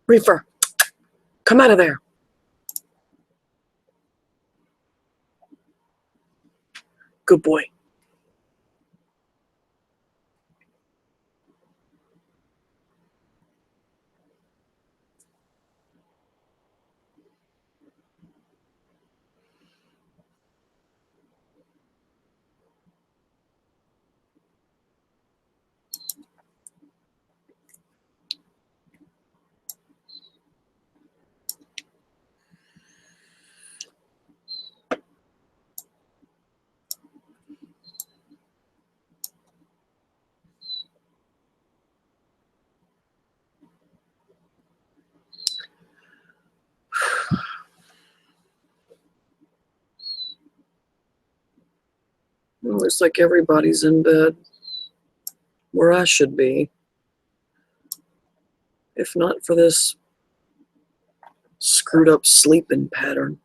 Reefer, come out of there. Good boy. Looks like everybody's in bed where I should be, if not for this screwed up sleeping pattern.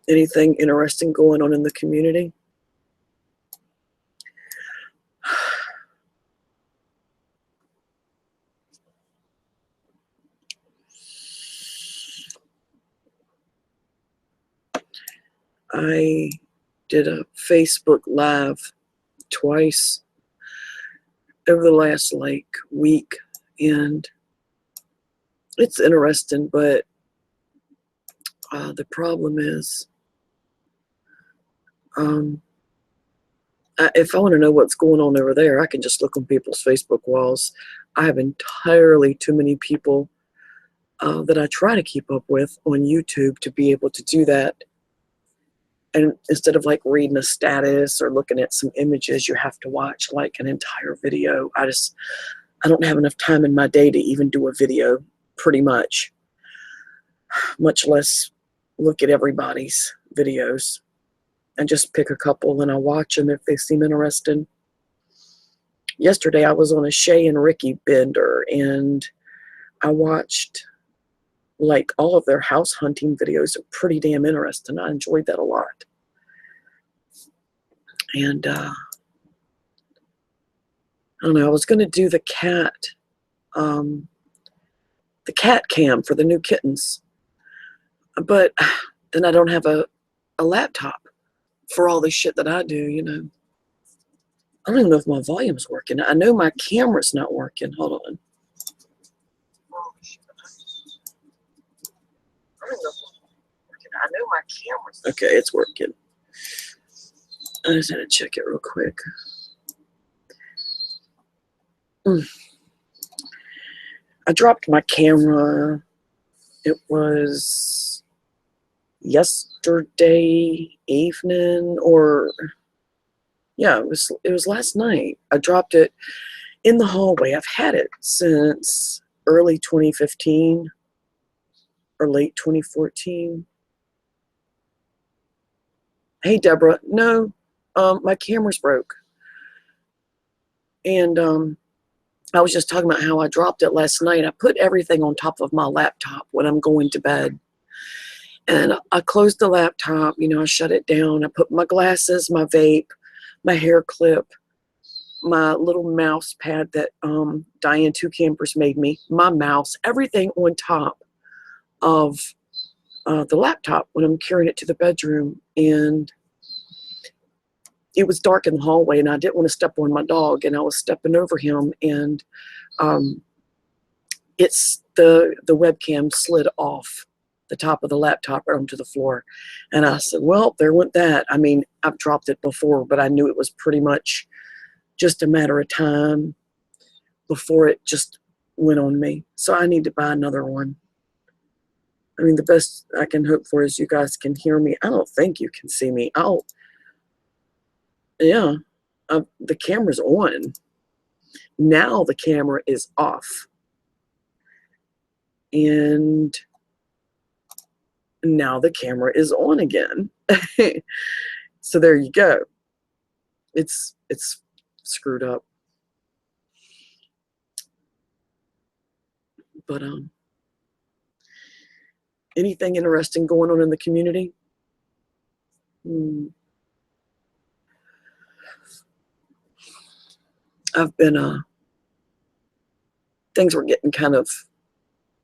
Anything interesting going on in the community? I did a Facebook Live twice over the last week, and it's interesting, but the problem is, if I want to know what's going on over there, I can just look on people's Facebook walls. I have entirely too many people that I try to keep up with on YouTube to be able to do that. And instead of reading a status or looking at some images, you have to watch an entire video. I don't have enough time in my day to even do a video, pretty much less look at everybody's videos. And just pick a couple and I'll watch them if they seem interesting. Yesterday I was on a Shay and Ricky bender, and I watched all of their house hunting videos. Are pretty damn interesting. I enjoyed that a lot. And I don't know, I was going to do the cat cam for the new kittens, but then I don't have a laptop for all the shit that I do, I don't even know if my volume's working. I know my camera's not working. Hold on. I know my camera's okay, it's working. I just had to check it real quick. I dropped my camera. It was yesterday evening, or yeah, it was last night. I dropped it in the hallway. I've had it since early 2015 or late 2014. Hey, Deborah. No, my camera's broke. And I was just talking about how I dropped it last night. I put everything on top of my laptop when I'm going to bed. And I closed the laptop, I shut it down. I put my glasses, my vape, my hair clip, my little mouse pad that Diane Two Campers made me, my mouse, everything on top of the laptop when I'm carrying it to the bedroom. And it was dark in the hallway, and I didn't want to step on my dog, and I was stepping over him, and it's the webcam slid off the top of the laptop onto the floor. And I said, well, there went that. I mean, I've dropped it before, but I knew it was pretty much just a matter of time before it just went on me. So I need to buy another one. I mean, the best I can hope for is you guys can hear me. I don't think you can see me. Yeah, the camera's on. Now the camera is off. And now the camera is on again. So there you go. It's screwed up. But Anything interesting going on in the community? I've been, things were getting kind of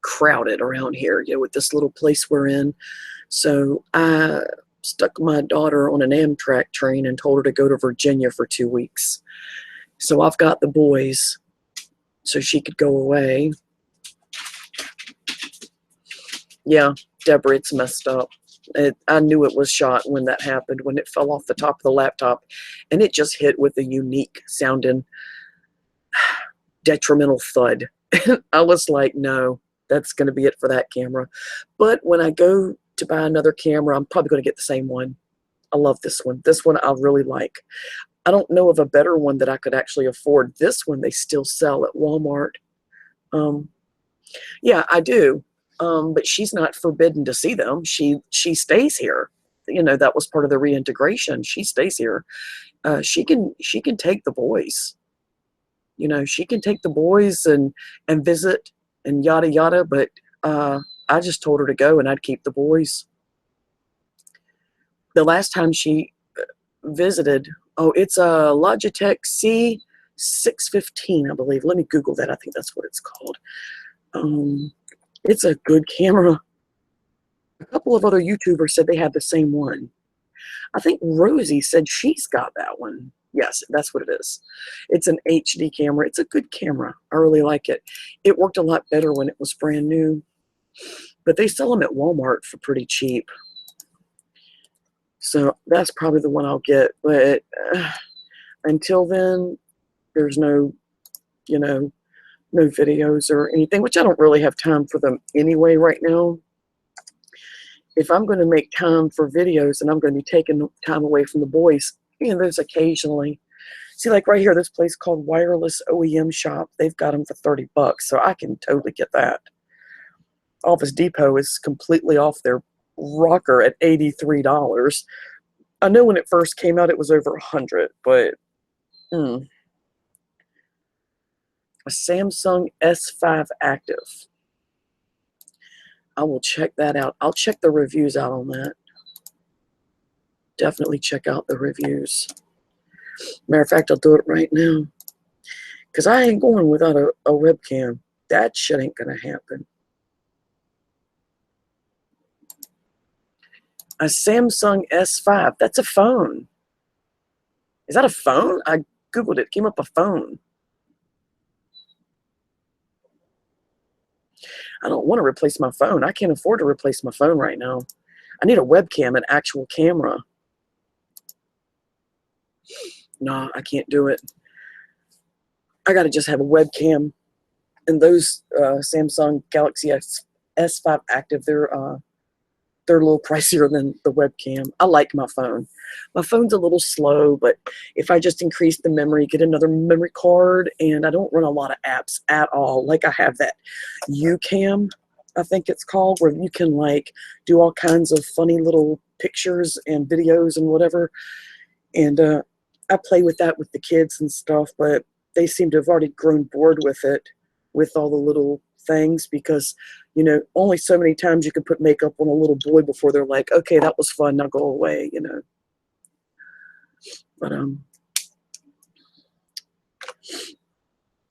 crowded around here, with this little place we're in. So I stuck my daughter on an Amtrak train and told her to go to Virginia for 2 weeks. So I've got the boys so she could go away. Yeah, Deborah, it's messed up. I knew it was shot when that happened, when it fell off the top of the laptop, and it just hit with a unique sounding detrimental thud. I was like, no, that's going to be it for that camera. But when I go to buy another camera, I'm probably going to get the same one. I love this one. This one I really like. I don't know of a better one that I could actually afford. This one they still sell at Walmart. Yeah, I do. But she's not forbidden to see them. She stays here. That was part of the reintegration. She stays here. She can take the boys. She can take the boys and visit and yada yada. But I just told her to go, and I'd keep the boys. The last time she visited, it's a Logitech C615, I believe. Let me Google that. I think that's what it's called. It's a good camera. A couple of other YouTubers said they had the same one. I think Rosie said she's got that one. Yes, that's what it is. It's an HD camera. It's a good camera. I really like it. It worked a lot better when it was brand new. But they sell them at Walmart for pretty cheap. So that's probably the one I'll get. But until then, there's no videos or anything, which I don't really have time for them anyway right now. If I'm going to make time for videos and I'm going to be taking time away from the boys, there's occasionally. See, like right here, this place called Wireless OEM Shop, they've got them for $30, so I can totally get that. Office Depot is completely off their rocker at $83. I know when it first came out, it was over $100, but a Samsung S5 Active. I will check that out. I'll check the reviews out on that. Definitely check out the reviews. Matter of fact, I'll do it right now. Because I ain't going without a webcam. That shit ain't going to happen. A Samsung S5. That's a phone. Is that a phone? I Googled it. Came up a phone. I don't want to replace my phone. I can't afford to replace my phone right now. I need a webcam, an actual camera. No, I can't do it. I got to just have a webcam. And those Samsung Galaxy S5 Active, they're a little pricier than the webcam. I like my phone. My phone's a little slow, but if I just increase the memory, get another memory card, and I don't run a lot of apps at all. Like I have that YouCam, I think it's called, where you can like do all kinds of funny little pictures and videos and whatever. And I play with that with the kids and stuff, but they seem to have already grown bored with it, with all the little things, because only so many times you can put makeup on a little boy before they're like, okay, that was fun, now go away. But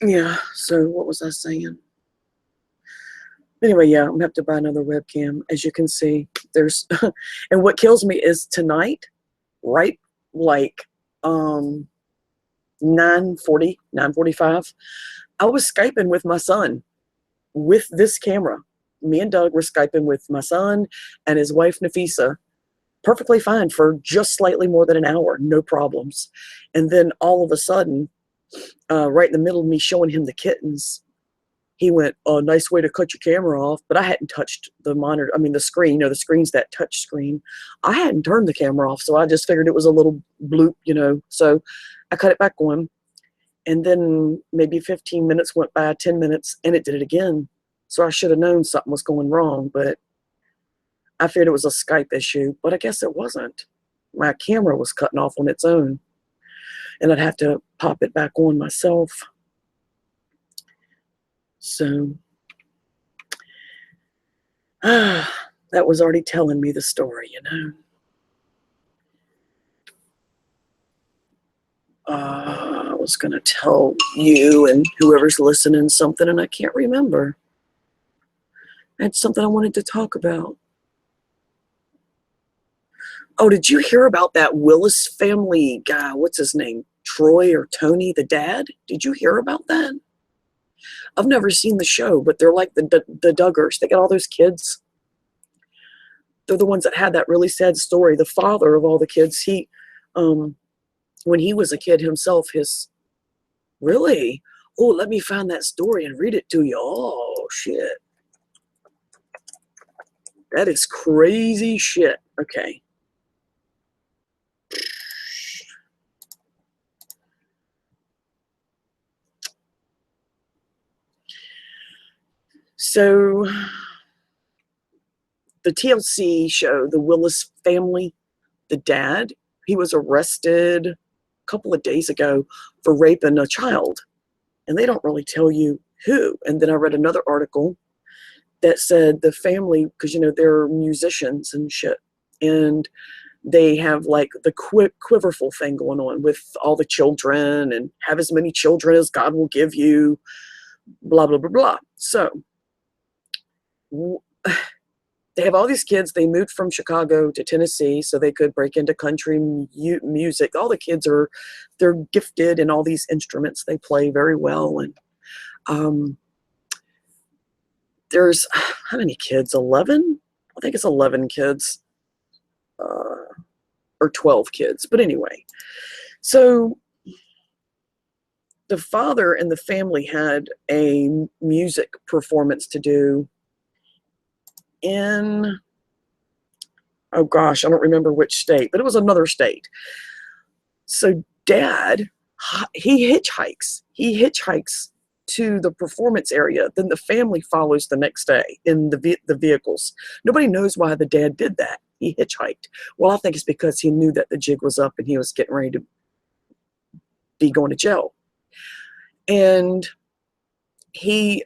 yeah, so what was I saying? Anyway, yeah, I'm gonna have to buy another webcam. As you can see, there's and what kills me is tonight, right, like 9:40, 9:45, I was Skyping with my son with this camera. Me and Doug were Skyping with my son and his wife, Nafisa, perfectly fine for just slightly more than an hour, no problems. And then all of a sudden, right in the middle of me showing him the kittens, he went, "Oh, nice way to cut your camera off." But I hadn't touched the monitor, the screen, the screen's that touch screen. I hadn't turned the camera off, so I just figured it was a little bloop, So I cut it back on. And then maybe 15 minutes went by, 10 minutes, and it did it again. So I should have known something was going wrong, but I figured it was a Skype issue, but I guess it wasn't. My camera was cutting off on its own, and I'd have to pop it back on myself. So, that was already telling me the story, you know. I was going to tell you and whoever's listening something, and I can't remember. I had something I wanted to talk about. Oh, did you hear about that Willis family guy? What's his name? Troy or Tony, the dad? Did you hear about that? I've never seen the show, but they're like the Duggars. They got all those kids. They're the ones that had that really sad story. The father of all the kids, when he was a kid himself, really? Oh, let me find that story and read it to you. Oh, shit. That is crazy shit. Okay. So the TLC show, the Willis family, the dad, he was arrested a couple of days ago for raping a child. And they don't really tell you who. And then I read another article that said the family, because, you know, they're musicians and shit. And they have like the quiverful thing going on with all the children and have as many children as God will give you, blah, blah, blah, blah. So they have all these kids. They moved from Chicago to Tennessee so they could break into country music. All the kids they're gifted in all these instruments. They play very well. And there's, how many kids? 11? I think it's 11 kids. Or 12 kids. But anyway, so the father and the family had a music performance to do in, oh gosh, I don't remember which state, but it was another state. So dad, he hitchhikes to the performance area. Then the family follows the next day in the vehicles. Nobody knows why the dad did that. He hitchhiked. Well, I think it's because he knew that the jig was up and he was getting ready to be going to jail. And they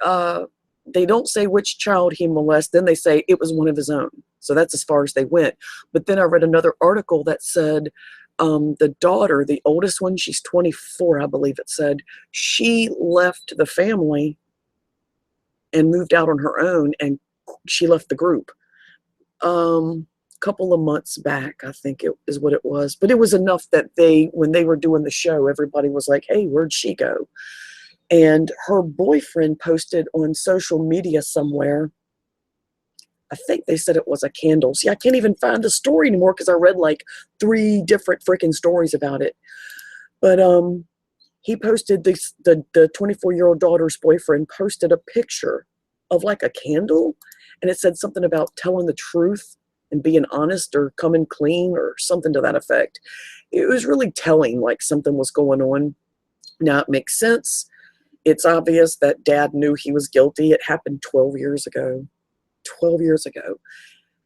don't say which child he molested. Then they say it was one of his own. So that's as far as they went. But then I read another article that said the daughter, the oldest one, she's 24, I believe it said, she left the family and moved out on her own, and she left the group. Couple of months back, I think it is what it was. But it was enough that when they were doing the show, everybody was like, hey, where'd she go? And her boyfriend posted on social media somewhere, I think they said it was a candle. See, I can't even find the story anymore because I read like 3 different freaking stories about it. But he posted the 24-year-old daughter's boyfriend posted a picture of like a candle, and it said something about telling the truth and being honest or coming clean or something to that effect. It was really telling, like something was going on. Now it makes sense. It's obvious that dad knew he was guilty. It happened 12 years ago. 12 years ago.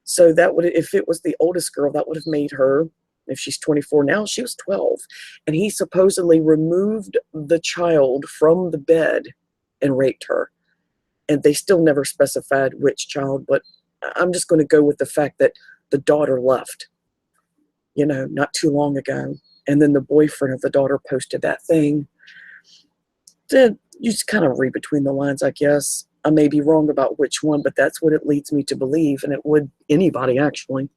So that would, if it was the oldest girl, that would have made her, if she's 24 now, she was 12. And he supposedly removed the child from the bed and raped her. And they still never specified which child, but I'm just going to go with the fact that the daughter left, you know, not too long ago. And then the boyfriend of the daughter posted that thing. Then you just kind of read between the lines, I guess. I may be wrong about which one, but that's what it leads me to believe, and it would anybody actually.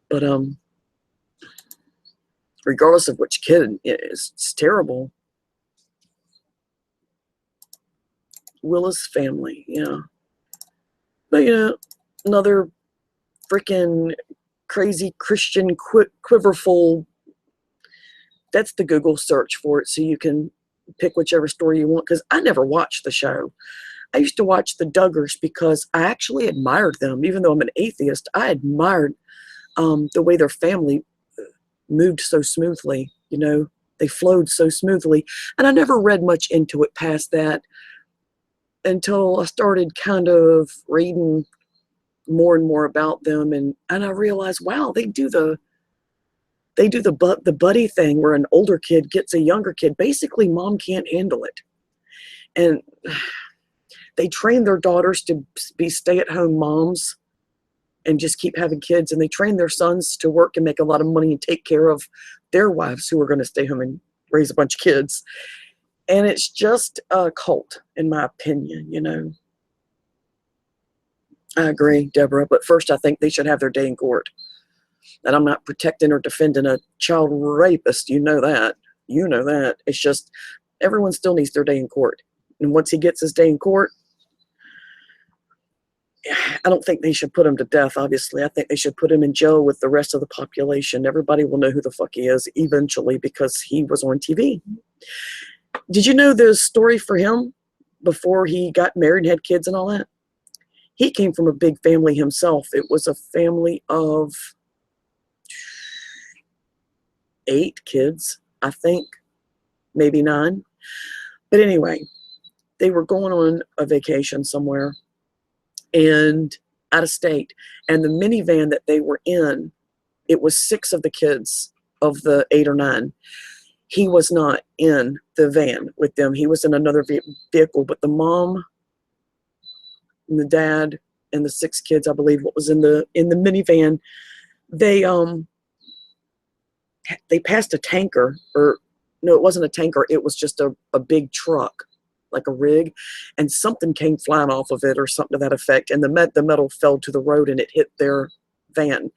But regardless of which kid it is, it's terrible. Willis family, yeah. But yeah, another freaking crazy Christian quiverful. That's the Google search for it, so you can pick whichever story you want. Because I never watched the show. I used to watch the Duggars because I actually admired them. Even though I'm an atheist, I admired the way their family moved so smoothly. You know, they flowed so smoothly. And I never read much into it past that until I started kind of reading more and more about them. And I realized, wow, they do the buddy thing where an older kid gets a younger kid. Basically, mom can't handle it. And they train their daughters to be stay-at-home moms and just keep having kids. And they train their sons to work and make a lot of money and take care of their wives who are going to stay home and raise a bunch of kids. And it's just a cult, in my opinion, you know. I agree, Deborah. But first, I think they should have their day in court. And I'm not protecting or defending a child rapist. You know that. You know that. It's just everyone still needs their day in court. And once he gets his day in court, I don't think they should put him to death, obviously. I think they should put him in jail with the rest of the population. Everybody will know who the fuck he is eventually because he was on TV. Did you know the story for him before he got married and had kids and all that? He came from a big family himself. It was a family of 8 kids, I think, maybe 9. But anyway, they were going on a vacation somewhere and out of state. And the minivan that they were in, it was 6 of the kids of the 8 or 9. He was not in the van with them. He was in another vehicle, but the mom and the dad and the 6 kids, I believe, what was in the minivan, they passed a tanker, or no, it wasn't a tanker. It was just a big truck, like a rig, and something came flying off of it or something to that effect. And the metal fell to the road and it hit their van,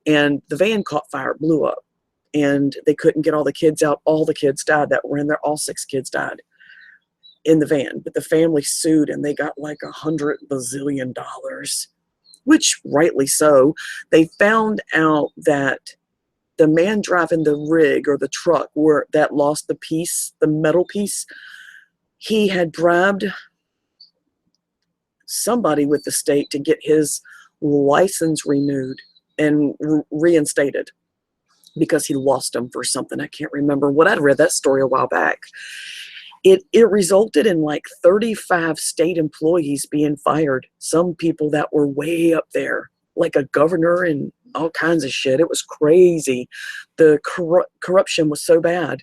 and the van caught fire, blew up, and they couldn't get all the kids out. All the kids died that were in there. All 6 kids died in the van, but the family sued and they got like $100 bazillion, which rightly so. They found out that the man driving the rig or the truck that lost the piece, the metal piece, he had bribed somebody with the state to get his license renewed and reinstated because he lost them for something. I can't remember what. I'd read that story a while back. It resulted in like 35 state employees being fired. Some people that were way up there, like a governor and all kinds of shit. It was crazy. The corruption was so bad,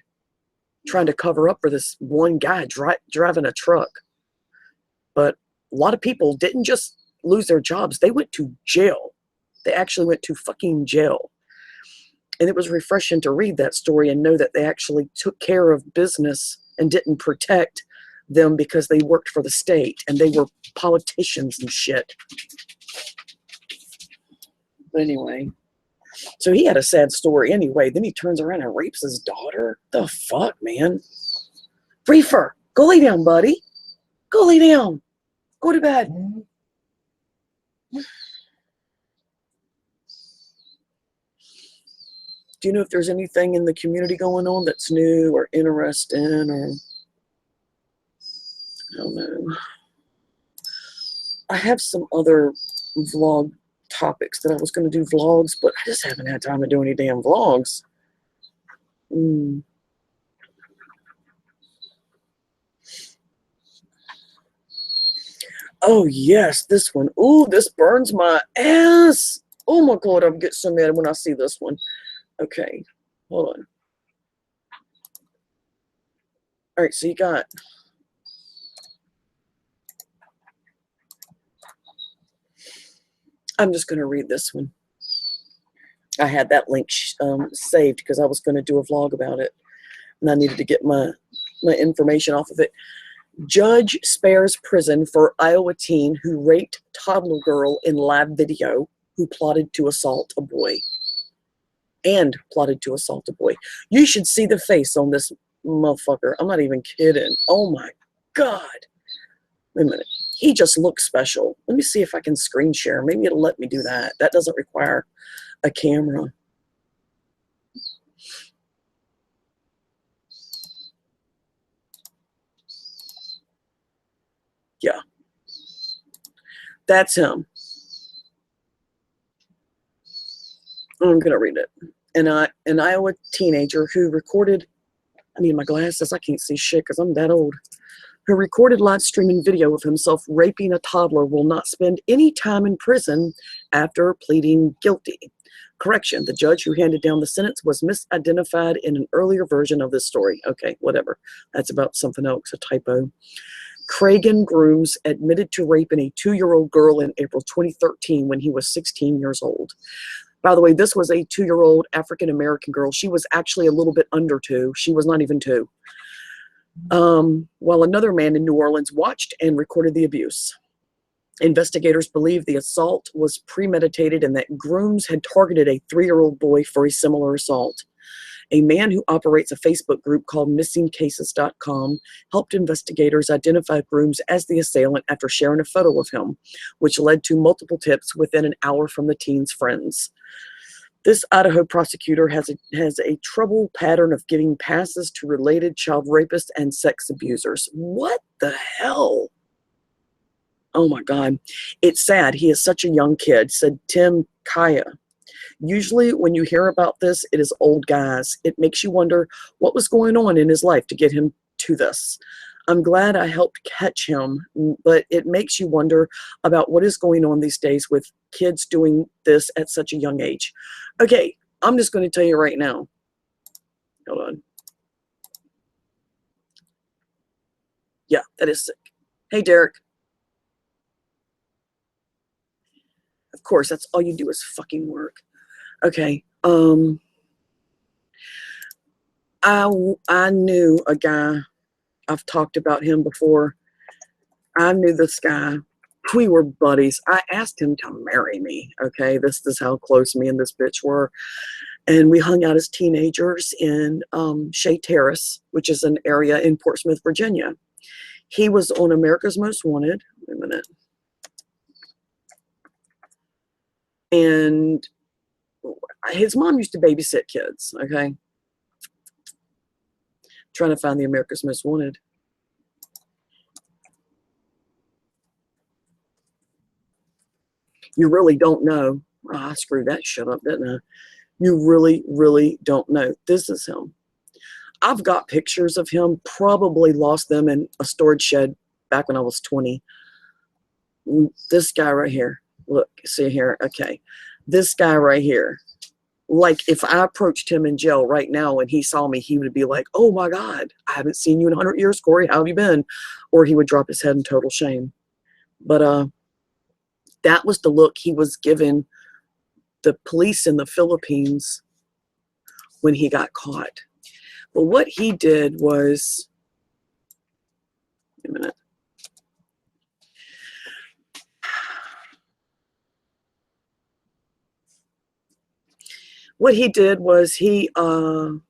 trying to cover up for this one guy driving a truck. But a lot of people didn't just lose their jobs. They went to jail. They actually went to fucking jail. And it was refreshing to read that story and know that they actually took care of business and didn't protect them because they worked for the state and they were politicians and shit. But anyway, so he had a sad story anyway. Then he turns around and rapes his daughter. The fuck, man? Reefer, go lay down, buddy. Go lay down. Go to bed. Do you know if there's anything in the community going on that's new or interesting, or I don't know. I have some other vlog topics that I was going to do vlogs, but I just haven't had time to do any damn vlogs. Oh yes, this one. Ooh, this burns my ass. Oh my God, I'm getting so mad when I see this one. Okay, hold on. All right, so you got I'm just going to read this one. I had that link saved because I was going to do a vlog about it, and I needed to get my information off of it. Judge spares prison for Iowa teen who raped toddler girl in live video who plotted to assault a boy. You should see the face on this motherfucker. I'm not even kidding. Oh my God. Wait a minute. He just looks special. Let me see if I can screen share. Maybe it'll let me do that. That doesn't require a camera. Yeah. That's him. I'm going to read it. An Iowa teenager who recorded, I need my glasses, I can't see shit because I'm that old, who recorded live streaming video of himself raping a toddler will not spend any time in prison after pleading guilty. Correction, the judge who handed down the sentence was misidentified in an earlier version of this story. Okay, whatever. That's about something else, a typo. Cragen Grooms admitted to raping a 2-year-old girl in April 2013 when he was 16 years old. By the way, this was a 2-year-old African-American girl. She was actually a little bit under 2. She was not even 2. While another man in New Orleans watched and recorded the abuse. Investigators believe the assault was premeditated and that Grooms had targeted a 3-year-old boy for a similar assault. A man who operates a Facebook group called MissingCases.com helped investigators identify Grooms as the assailant after sharing a photo of him, which led to multiple tips within an hour from the teen's friends. This Idaho prosecutor has a trouble pattern of giving passes to related child rapists and sex abusers. What the hell? Oh my God. It's sad. He is such a young kid, said Tim Kaya. Usually when you hear about this, it is old guys. It makes you wonder what was going on in his life to get him to this. I'm glad I helped catch him, but it makes you wonder about what is going on these days with kids doing this at such a young age. Okay, I'm just going to tell you right now. Hold on. Yeah, that is sick. Hey, Derek. Of course, that's all you do is fucking work. Okay. I knew a guy. I've talked about him before. I knew this guy. We were buddies. I asked him to marry me. Okay, this is how close me and this bitch were. And we hung out as teenagers in Shea Terrace, which is an area in Portsmouth, Virginia. He was on America's Most Wanted. Wait a minute. And his mom used to babysit kids, okay? Trying to find the America's Most Wanted. You really don't know. Oh, I screwed that shit up, didn't I? You really, really don't know. This is him. I've got pictures of him, probably lost them in a storage shed back when I was 20. This guy right here. Look, see here. Okay. This guy right here. Like, if I approached him in jail right now and he saw me, he would be like, oh my God, I haven't seen you in 100 years, Corey. How have you been? Or he would drop his head in total shame. But that was the look he was giving the police in the Philippines when he got caught. But what he did was, wait a minute. What he did was his mom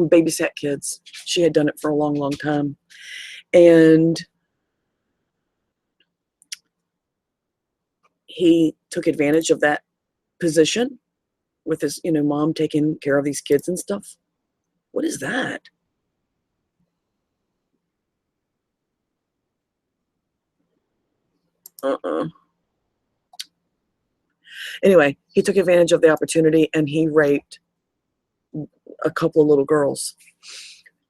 babysat kids. She had done it for a long, long time. And he took advantage of that position with his, mom taking care of these kids and stuff. What is that? Anyway, he took advantage of the opportunity and he raped a couple of little girls.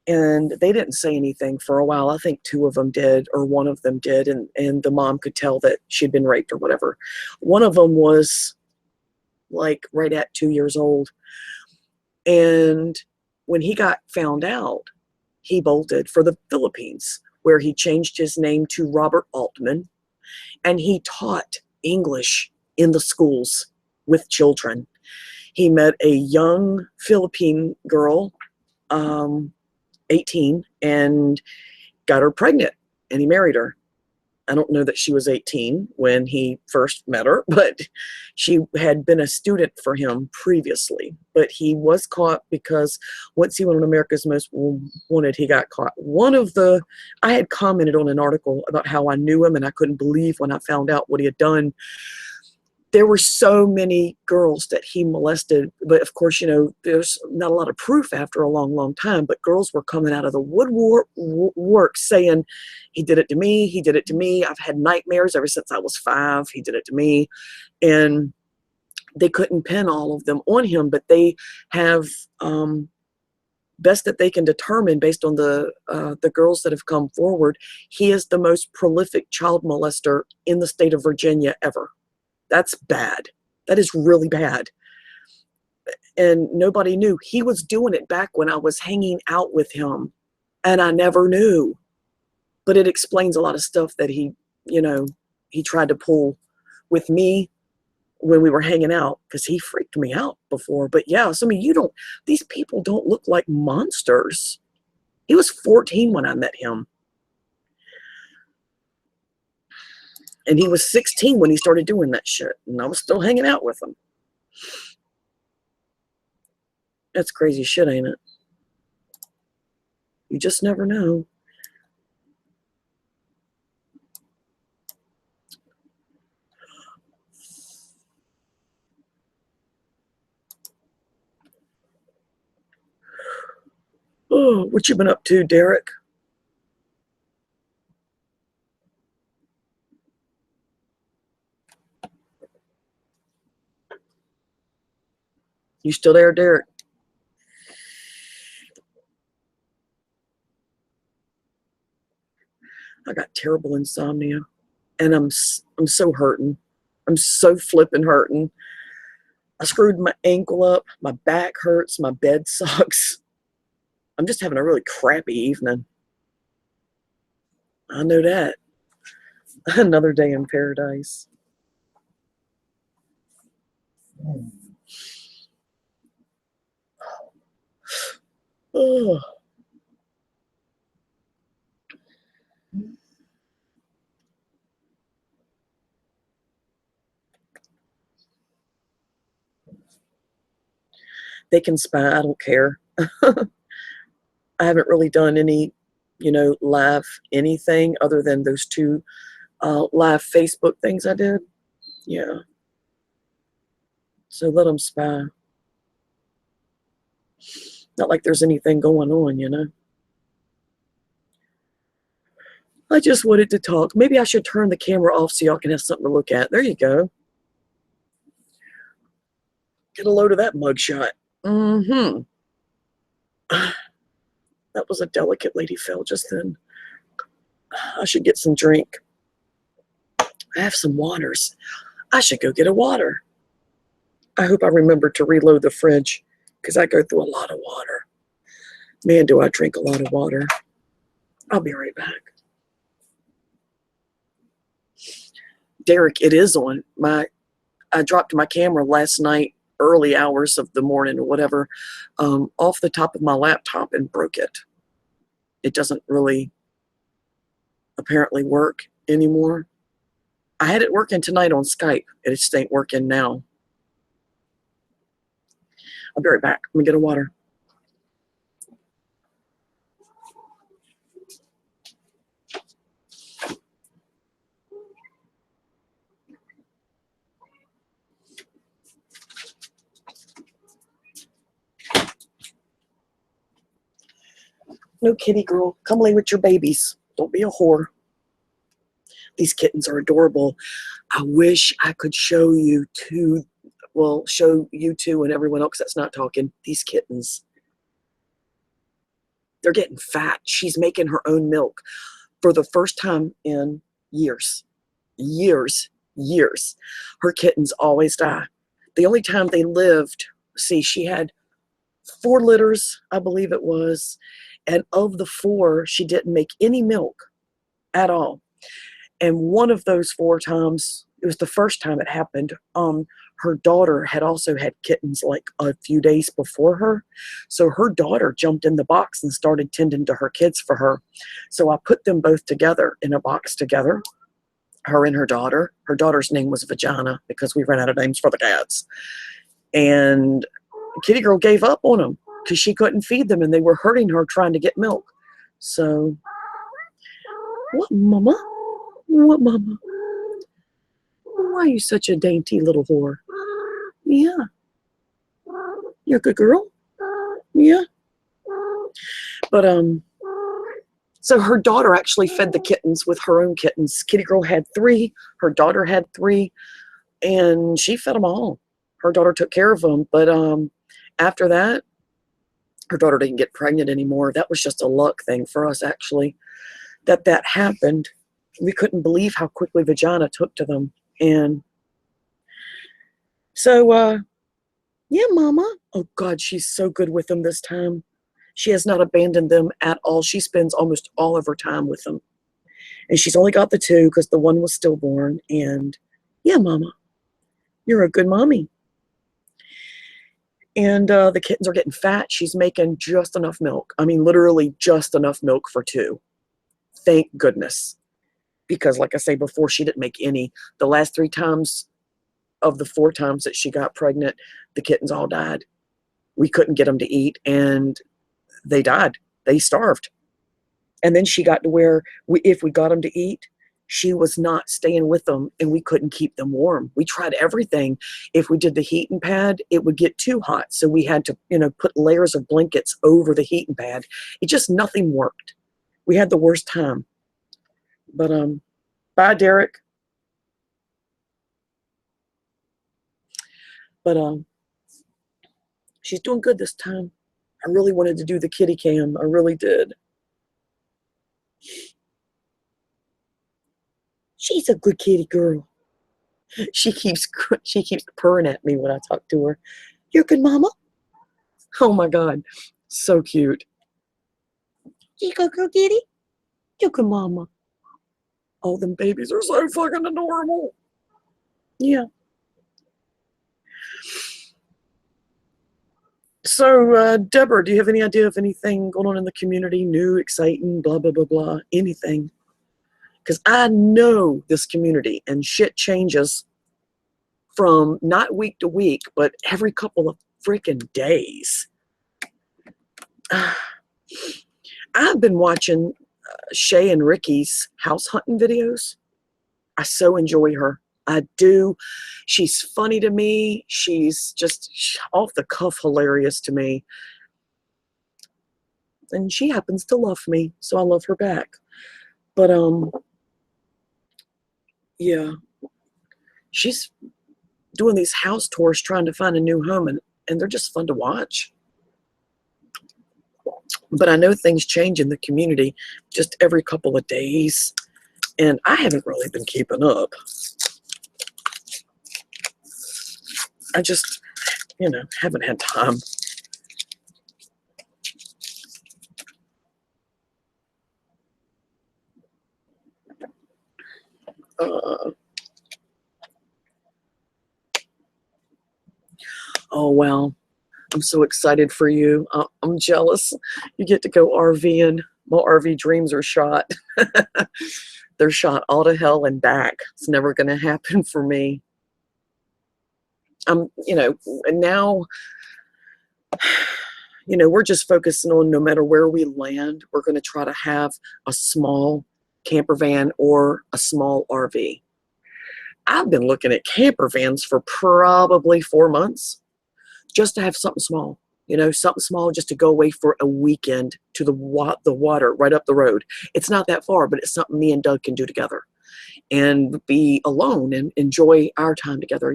And they didn't say anything for a while. I think 2 of them did, or 1 of them did, and the mom could tell that she'd been raped or whatever. One of them was like right at 2 years old. And when he got found out, he bolted for the Philippines, where he changed his name to Robert Altman, and he taught English in the schools with children. He met a young Philippine girl, 18, and got her pregnant, and he married her. I don't know that she was 18 when he first met her, but she had been a student for him previously. But he was caught because once he went on America's Most Wanted, he got caught. I had commented on an article about how I knew him, and I couldn't believe when I found out what he had done. There were so many girls that he molested, but of course, there's not a lot of proof after a long, long time, but girls were coming out of the woodwork saying, he did it to me, he did it to me. I've had nightmares ever since I was 5, he did it to me. And they couldn't pin all of them on him, but they have, best that they can determine based on the girls that have come forward, he is the most prolific child molester in the state of Virginia ever. That's bad. That is really bad. And nobody knew. He was doing it back when I was hanging out with him And I never knew. But it explains a lot of stuff that he tried to pull with me when we were hanging out, because he freaked me out before. But yeah, so I mean, these people don't look like monsters. He was 14 when I met him. And he was 16 when he started doing that shit. And I was still hanging out with him. That's crazy shit, ain't it? You just never know. Oh, what you been up to, Derek? You still there, Derek? I got terrible insomnia, and I'm so hurting. I'm so flipping hurting. I screwed my ankle up. My back hurts. My bed sucks. I'm just having a really crappy evening. I know that. Another day in paradise. Oh. They can spy. I don't care. I haven't really done any, live anything other than those two live Facebook things I did. Yeah. So let them spy. Not like there's anything going on. I just wanted to talk. Maybe I should turn the camera off so y'all can have something to look at. There you go. Get a load of that mugshot. Mm-hmm. That was a delicate lady fell just then. I should get some drink. I have some waters. I should go get a water. I hope I remember to reload the fridge, because I go through a lot of water. Man, do I drink a lot of water. I'll be right back. Derek, it is on. I dropped my camera last night, early hours of the morning or whatever, off the top of my laptop and broke it. It doesn't really apparently work anymore. I had it working tonight on Skype. It just ain't working now. I'll be right back. Let me get a water. No, kitty girl. Come lay with your babies. Don't be a whore. These kittens are adorable. I wish I could show you two and everyone else that's not talking. These kittens. They're getting fat. She's making her own milk for the first time in years. Years. Her kittens always die. The only time they lived, she had 4 litters, I believe it was. And of the 4, she didn't make any milk at all. And one of those 4 times, it was the first time it happened, her daughter had also had kittens like a few days before her. So her daughter jumped in the box and started tending to her kids for her. So I put them both together in a box together, her and her daughter. Her daughter's name was Vagina, because we ran out of names for the cats. And Kitty Girl gave up on them because she couldn't feed them and they were hurting her trying to get milk. So, what, Mama? What, Mama? Why are you such a dainty little whore? Yeah. You're a good girl? Yeah. But, so her daughter actually fed the kittens with her own kittens. Kitty Girl had 3. Her daughter had 3. And she fed them all. Her daughter took care of them. But after that, her daughter didn't get pregnant anymore. That was just a luck thing for us, actually, that happened. We couldn't believe how quickly Vagina took to them. And so, yeah, Mama. Oh, God, she's so good with them this time. She has not abandoned them at all. She spends almost all of her time with them. And she's only got the two because the one was stillborn. And yeah, Mama, you're a good mommy. And the kittens are getting fat. She's making just enough milk. I mean, literally just enough milk for two. Thank goodness. Because like I say before, she didn't make any. The last 3 times of the 4 times that she got pregnant, the kittens all died. We couldn't get them to eat, and they died. They starved. And then she got to where if we got them to eat, she was not staying with them, and we couldn't keep them warm. We tried everything. If we did the heating pad, it would get too hot. So we had to, put layers of blankets over the heating pad. It just, nothing worked. We had the worst time. But, bye, Derek. But, she's doing good this time. I really wanted to do the kitty cam. I really did. She's a good kitty girl. She keeps purring at me when I talk to her. You're a good mama? Oh my God. So cute. You good girl, kitty? You're a good mama. Oh, them babies are so fucking adorable. Yeah. So, Deborah, do you have any idea of anything going on in the community, new, exciting, blah, blah, blah, blah, anything? Because I know this community, and shit changes from not week to week, but every couple of freaking days. I've been watching Shay and Ricky's house hunting videos. I so enjoy her. I do. She's funny to me. She's just off the cuff hilarious to me. And she happens to love me, so I love her back. But yeah. She's doing these house tours trying to find a new home, and they're just fun to watch. But I know things change in the community just every couple of days, and I haven't really been keeping up. I just, haven't had time. Oh, well, I'm so excited for you. I'm jealous. You get to go RVing. My RV dreams are shot. They're shot all to hell and back. It's never going to happen for me. And now, we're just focusing on no matter where we land, we're going to try to have a small camper van or a small RV. I've been looking at camper vans for probably 4 months just to have something small, something small just to go away for a weekend to the water right up the road. It's not that far, but it's something me and Doug can do together and be alone and enjoy our time together,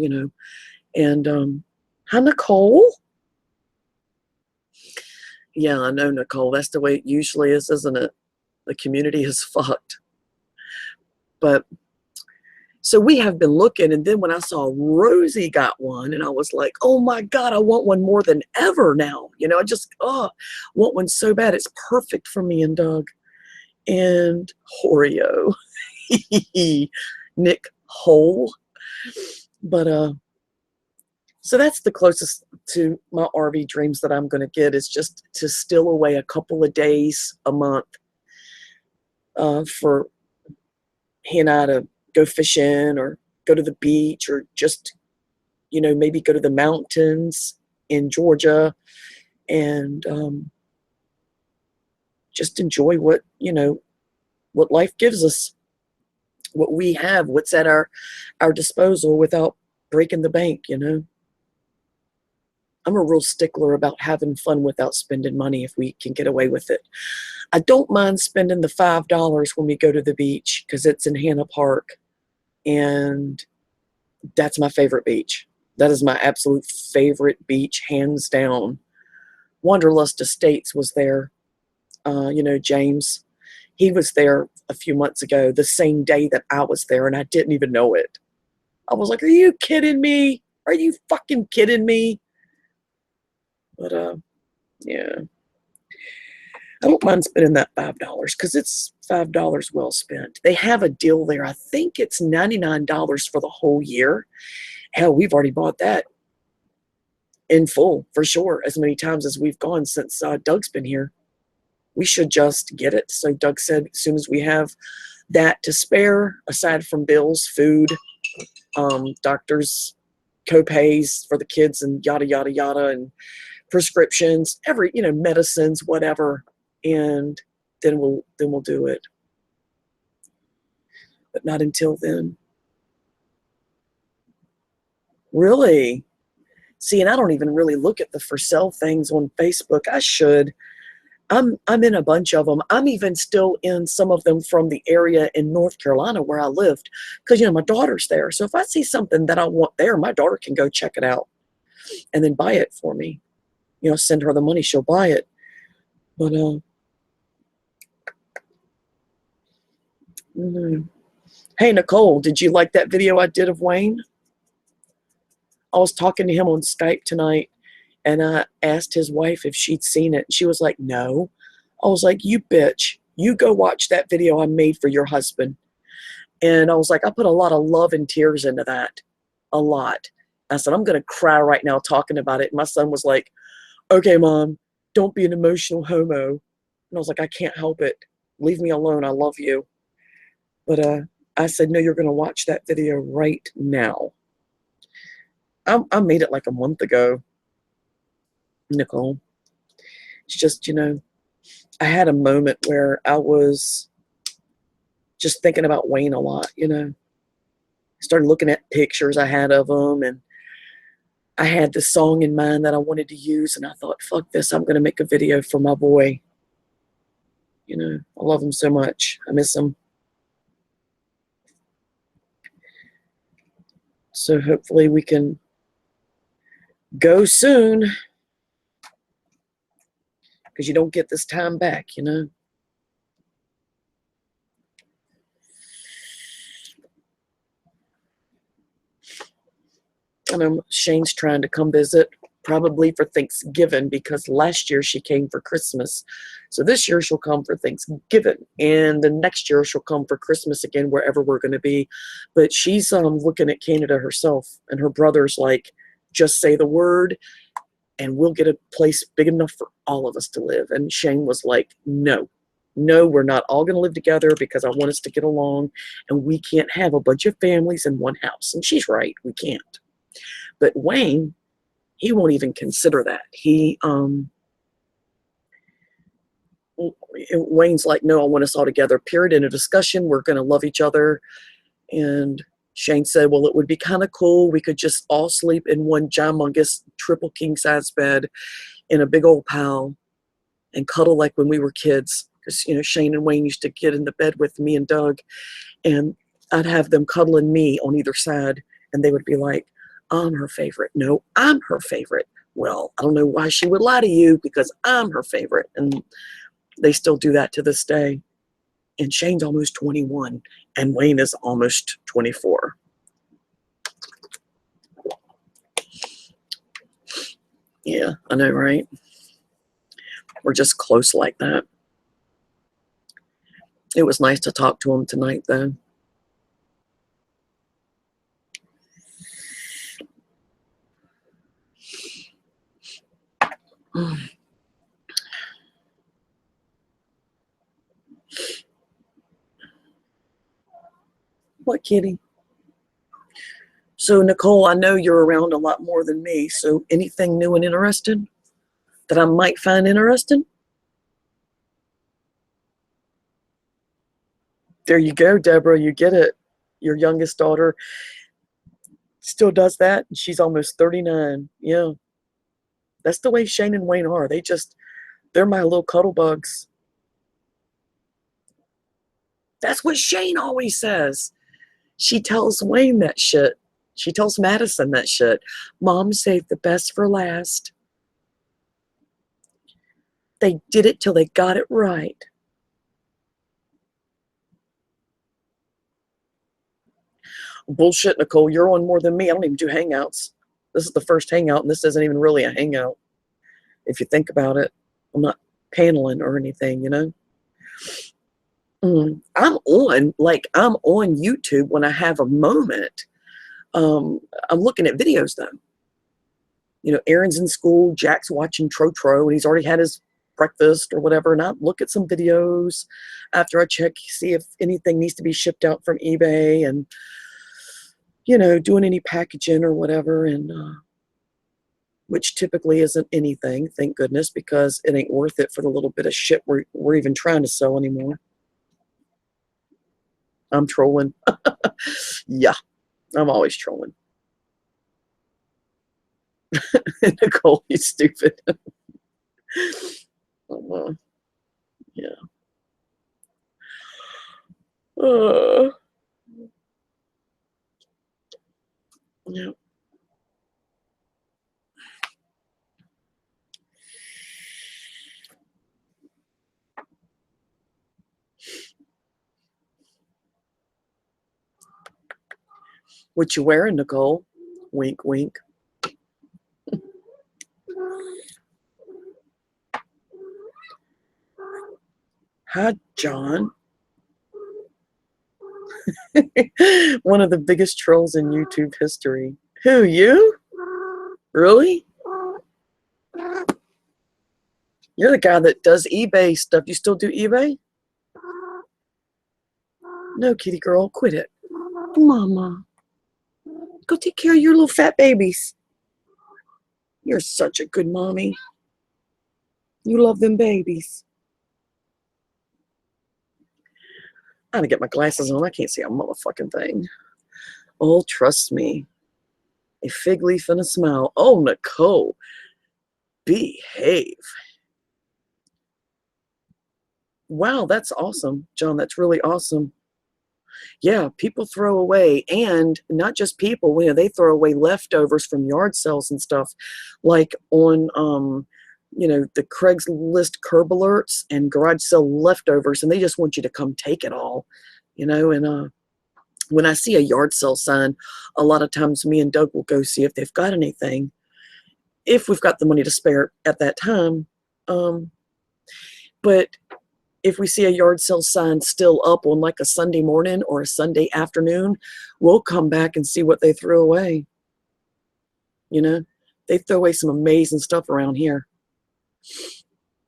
And hi, Nicole. Yeah, I know, Nicole. That's the way it usually is, isn't it? The community is fucked. But so we have been looking, and then when I saw Rosie got one, and I was like, oh my God, I want one more than ever now. I just want one so bad. It's perfect for me and Doug. And Oreo. Nick Hole. But so that's the closest to my RV dreams that I'm going to get, is just to steal away a couple of days a month for he and I to go fishing or go to the beach or just, maybe go to the mountains in Georgia and just enjoy what life gives us, what we have, what's at our disposal without breaking the bank, I'm a real stickler about having fun without spending money if we can get away with it. I don't mind spending the $5 when we go to the beach because it's in Hannah Park, and that's my favorite beach. That is my absolute favorite beach, hands down. Wanderlust Estates was there. James, he was there a few months ago, the same day that I was there, and I didn't even know it. I was like, are you kidding me? Are you fucking kidding me? But, yeah. I don't mind spending that $5 because it's $5 well spent. They have a deal there. I think it's $99 for the whole year. Hell, we've already bought that in full for sure, as many times as we've gone since Doug's been here. We should just get it. So Doug said as soon as we have that to spare, aside from bills, food, doctors, co-pays for the kids and yada, yada, yada, and prescriptions, medicines, whatever. And then we'll do it. But not until then. Really? See, and I don't even really look at the for sale things on Facebook. I should. I'm in a bunch of them. I'm even still in some of them from the area in North Carolina where I lived, because my daughter's there. So if I see something that I want there, my daughter can go check it out and then buy it for me. Send her the money, she'll buy it. But hey, Nicole, did you like that video I did of Wayne? I was talking to him on Skype tonight, and I asked his wife if she'd seen it. She was like, no. I was like, you bitch, you go watch that video I made for your husband. And I was like, I put a lot of love and tears into that. A lot. I said, I'm going to cry right now talking about it. My son was like, okay, Mom, don't be an emotional homo. And I was like, I can't help it. Leave me alone. I love you. But I said, no, you're going to watch that video right now. I made it like a month ago, Nicole. It's just, I had a moment where I was just thinking about Wayne a lot, Started looking at pictures I had of him, and I had this song in mind that I wanted to use, and I thought, fuck this, I'm going to make a video for my boy. I love him so much. I miss him. So hopefully we can go soon, because you don't get this time back, And Shane's trying to come visit, probably for Thanksgiving, because last year she came for Christmas. So this year she'll come for Thanksgiving, and the next year she'll come for Christmas again, wherever we're going to be. But she's looking at Canada herself, and her brother's like, just say the word and we'll get a place big enough for all of us to live. And Shane was like, no, we're not all going to live together, because I want us to get along, and we can't have a bunch of families in one house. And she's right, we can't. But Wayne, he won't even consider that. Wayne's like, no, I want us all together, period. In a discussion, we're going to love each other. And Shane said, well, it would be kind of cool. We could just all sleep in one humongous triple king size bed in a big old pile and cuddle like when we were kids. Because, Shane and Wayne used to get in the bed with me and Doug, and I'd have them cuddling me on either side, and they would be like, I'm her favorite. No, I'm her favorite. Well, I don't know why she would lie to you, because I'm her favorite. And they still do that to this day. And Shane's almost 21, and Wayne is almost 24. Yeah, I know, right? We're just close like that. It was nice to talk to him tonight, though. What, kitty? So, Nicole, I know you're around a lot more than me, so anything new and interesting that I might find interesting? There you go, Deborah, you get it. Your youngest daughter still does that, and she's almost 39. Yeah. That's the way Shane and Wayne are. They're my little cuddle bugs. That's what Shane always says. She tells Wayne that shit. She tells Madison that shit. Mom saved the best for last. They did it till they got it right. Bullshit, Nicole. You're on more than me. I don't even do hangouts. This is the first hangout, and this isn't even really a hangout. If you think about it, I'm not paneling or anything, you know. I'm on YouTube when I have a moment. I'm looking at videos though. You know, Aaron's in school, Jack's watching Trotro, and he's already had his breakfast or whatever, and I look at some videos after I check, see if anything needs to be shipped out from eBay, and, you know, doing any packaging or whatever, and which typically isn't anything, thank goodness, because it ain't worth it for the little bit of shit we're even trying to sell anymore. I'm trolling. Yeah, I'm always trolling. Nicole, you stupid. Yeah. Yeah. What you wearing, Nicole? Wink, wink. Hi, John. One of the biggest trolls in YouTube history. Who, you? Really? You're the guy that does eBay stuff. You still do eBay? No, kitty girl, quit it. Mama, go take care of your little fat babies. You're such a good mommy. You love them babies. I gotta get my glasses on. I can't see a motherfucking thing. Oh, trust me. A fig leaf and a smile. Oh, Nicole. Behave. Wow, that's awesome, John. That's really awesome. Yeah, people throw away, and not just people, you know, they throw away leftovers from yard sales and stuff, like on, you know, the Craigslist curb alerts and garage sale leftovers, and they just want you to come take it all, you know. And when I see a yard sale sign, a lot of times me and Doug will go see if they've got anything, if we've got the money to spare at that time. But if we see a yard sale sign still up on like a Sunday morning or a Sunday afternoon, we'll come back and see what they threw away. You know, they throw away some amazing stuff around here.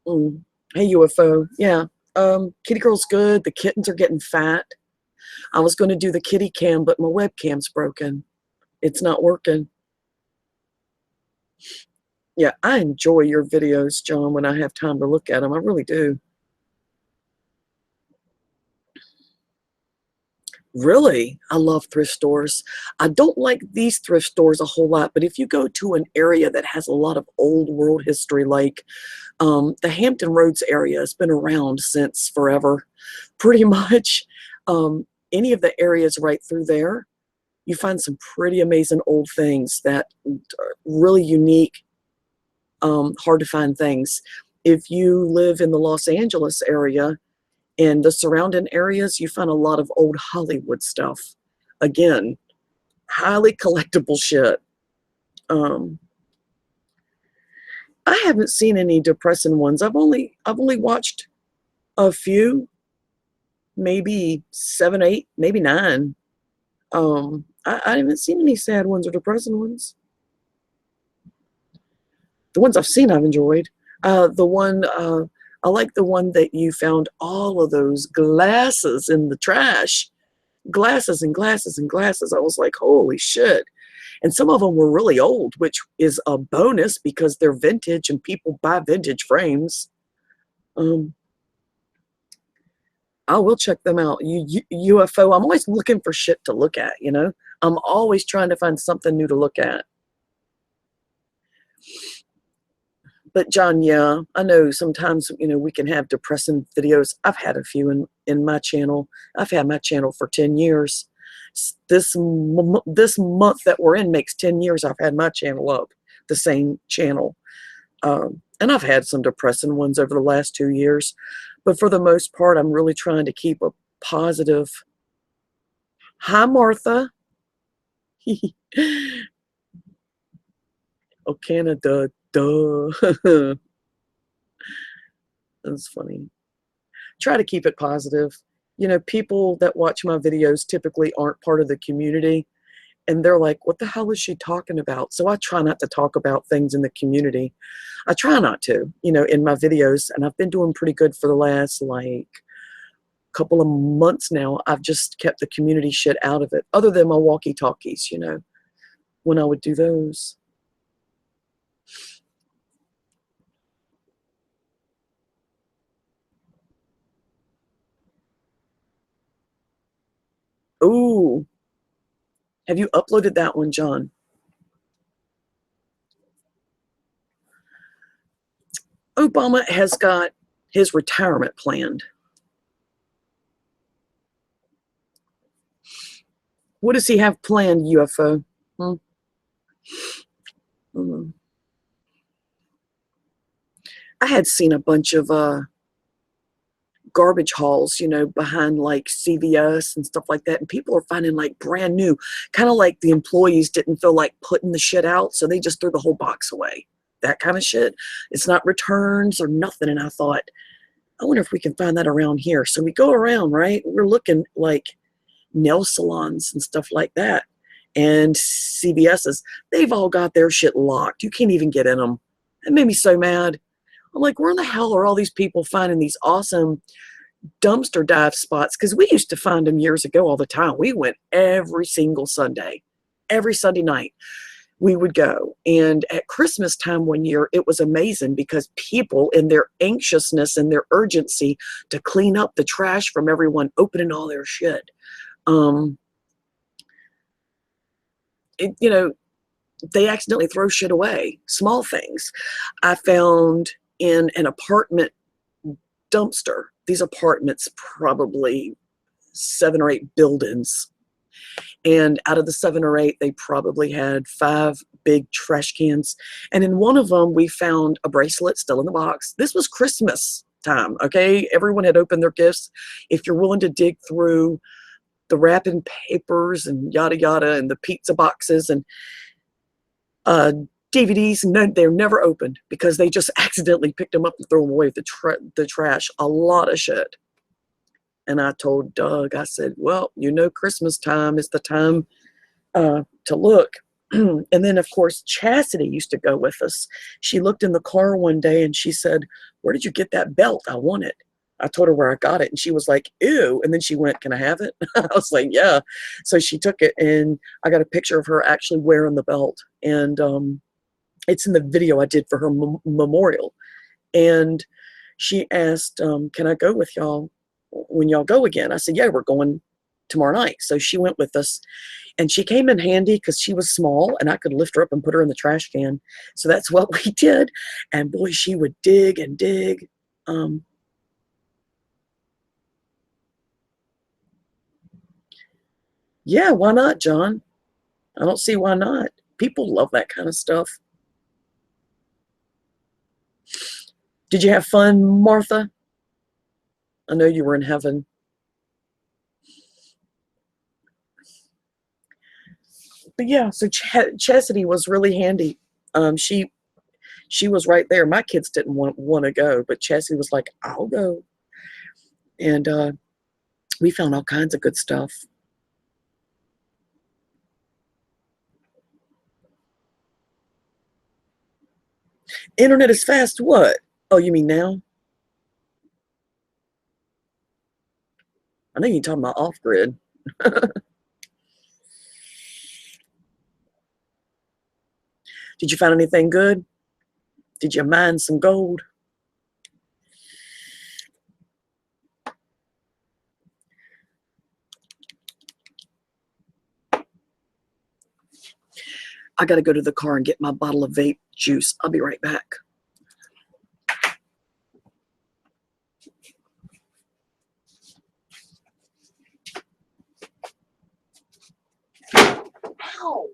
Hey, UFO. Yeah. Kitty girl's good. The kittens are getting fat. I was going to do the kitty cam, but my webcam's broken. It's not working. Yeah, I enjoy your videos, John, when I have time to look at them. I really do. Really? I love thrift stores. I don't like these thrift stores a whole lot, but if you go to an area that has a lot of old world history, like the Hampton Roads area has been around since forever, pretty much. Any of the areas right through there, you find some pretty amazing old things that are really unique, hard to find things. If you live in the Los Angeles area, in the surrounding areas, you find a lot of old Hollywood stuff. Again, highly collectible shit. I haven't seen any depressing ones. I've only watched a few, maybe 7, 8, maybe 9. I haven't seen any sad ones or depressing ones. The ones I've seen, I've enjoyed. I like the one that you found all of those glasses in the trash. Glasses and glasses and glasses. I was like, holy shit. And some of them were really old, which is a bonus because they're vintage and people buy vintage frames. I will check them out. UFO, I'm always looking for shit to look at, you know? I'm always trying to find something new to look at. But John, yeah, I know sometimes, you know, we can have depressing videos. I've had a few in my channel. I've had my channel for 10 years. This month that we're in makes 10 years I've had my channel up, the same channel. And I've had some depressing ones over the last 2 years. But for the most part, I'm really trying to keep a positive. Hi, Martha. Oh, Canada, duh. That's funny. Try to keep it positive. You know, people that watch my videos typically aren't part of the community, and they're like, what the hell is she talking about? So I try not to talk about things in the community. I try not to, you know, in my videos, and I've been doing pretty good for the last like couple of months now. I've just kept the community shit out of it, other than my walkie talkies, you know, when I would do those. Ooh, have you uploaded that one, John? Obama has got his retirement planned. What does he have planned, UFO? Hmm? Hmm. I had seen a bunch of garbage hauls, you know, behind like CVS and stuff like that. And people are finding like brand new, kind of like the employees didn't feel like putting the shit out. So they just threw the whole box away. That kind of shit. It's not returns or nothing. And I thought, I wonder if we can find that around here. So we go around, right? We're looking like nail salons and stuff like that. And CVS's, they've all got their shit locked. You can't even get in them. It made me so mad. I'm like, where in the hell are all these people finding these awesome dumpster dive spots? Because we used to find them years ago all the time. We went every single Sunday, every Sunday night we would go. And at Christmas time one year, it was amazing because people, in their anxiousness and their urgency to clean up the trash from everyone opening all their shit, um, you know, they accidentally throw shit away, small things. I found in an apartment dumpster, these apartments, probably 7 or 8 buildings. And out of the 7 or 8, they probably had 5 big trash cans. And in one of them, we found a bracelet still in the box. This was Christmas time, okay? Everyone had opened their gifts. If you're willing to dig through the wrapping papers and yada yada and the pizza boxes and uh, DVDs, no, they're never opened because they just accidentally picked them up and threw them away with the trash. A lot of shit. And I told Doug, I said, well, you know, Christmas time is the time to look. And then, of course, Chastity used to go with us. She looked in the car one day and she said, where did you get that belt? I want it. I told her where I got it. And she was like, ew. And then she went, can I have it? I was like, yeah. So she took it and I got a picture of her actually wearing the belt. And it's in the video I did for her memorial. And she asked, can I go with y'all when y'all go again? I said, yeah, we're going tomorrow night. So she went with us. And she came in handy because she was small and I could lift her up and put her in the trash can. So that's what we did. And boy, she would dig and dig. Yeah, why not, John? I don't see why not. People love that kind of stuff. Did you have fun, Martha? I know you were in heaven. But yeah, so Chastity was really handy. She was right there. My kids didn't want to go, but Chastity was like, I'll go. And we found all kinds of good stuff. Internet is fast. What? Oh, you mean now? I know you're talking about off grid. Did you find anything good? Did you mine some gold? I got to go to the car and get my bottle of vape juice. I'll be right back. Ow.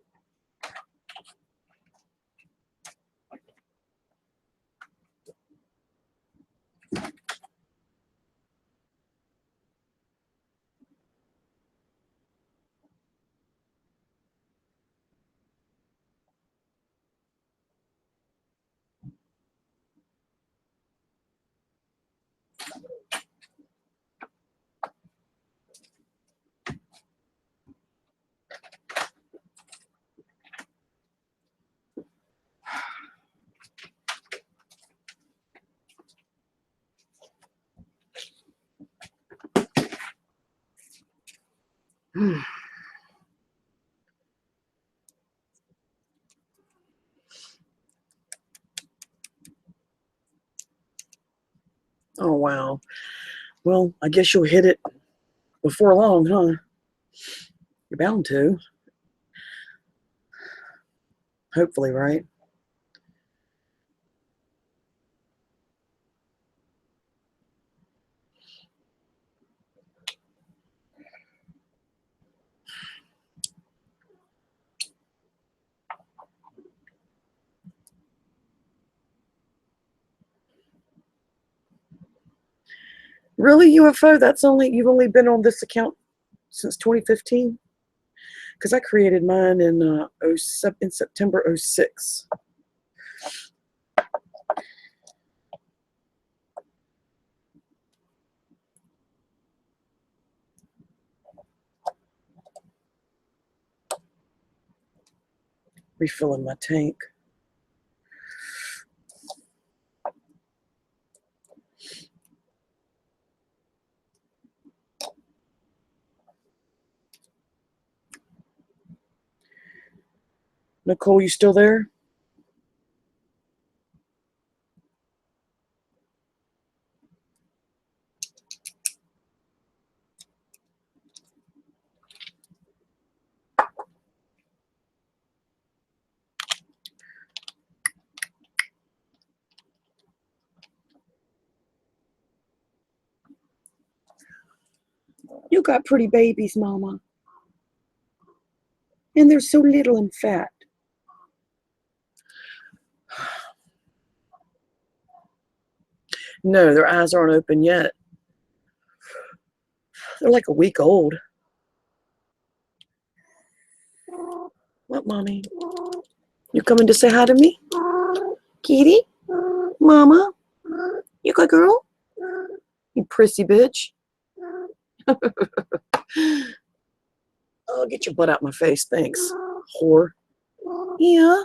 Oh, wow. Well, I guess you'll hit it before long, huh? You're bound to. Hopefully, right? Really, UFO? You've only been on this account since 2015? Because I created mine in September '06. Refilling my tank. Nicole, you still there? You got pretty babies, Mama. And they're so little and fat. No, their eyes aren't open yet. They're like a week old. What, Mommy? You coming to say hi to me? Kitty? Mama? You good girl? You prissy bitch. Oh, get your butt out my face. Thanks, whore. Yeah.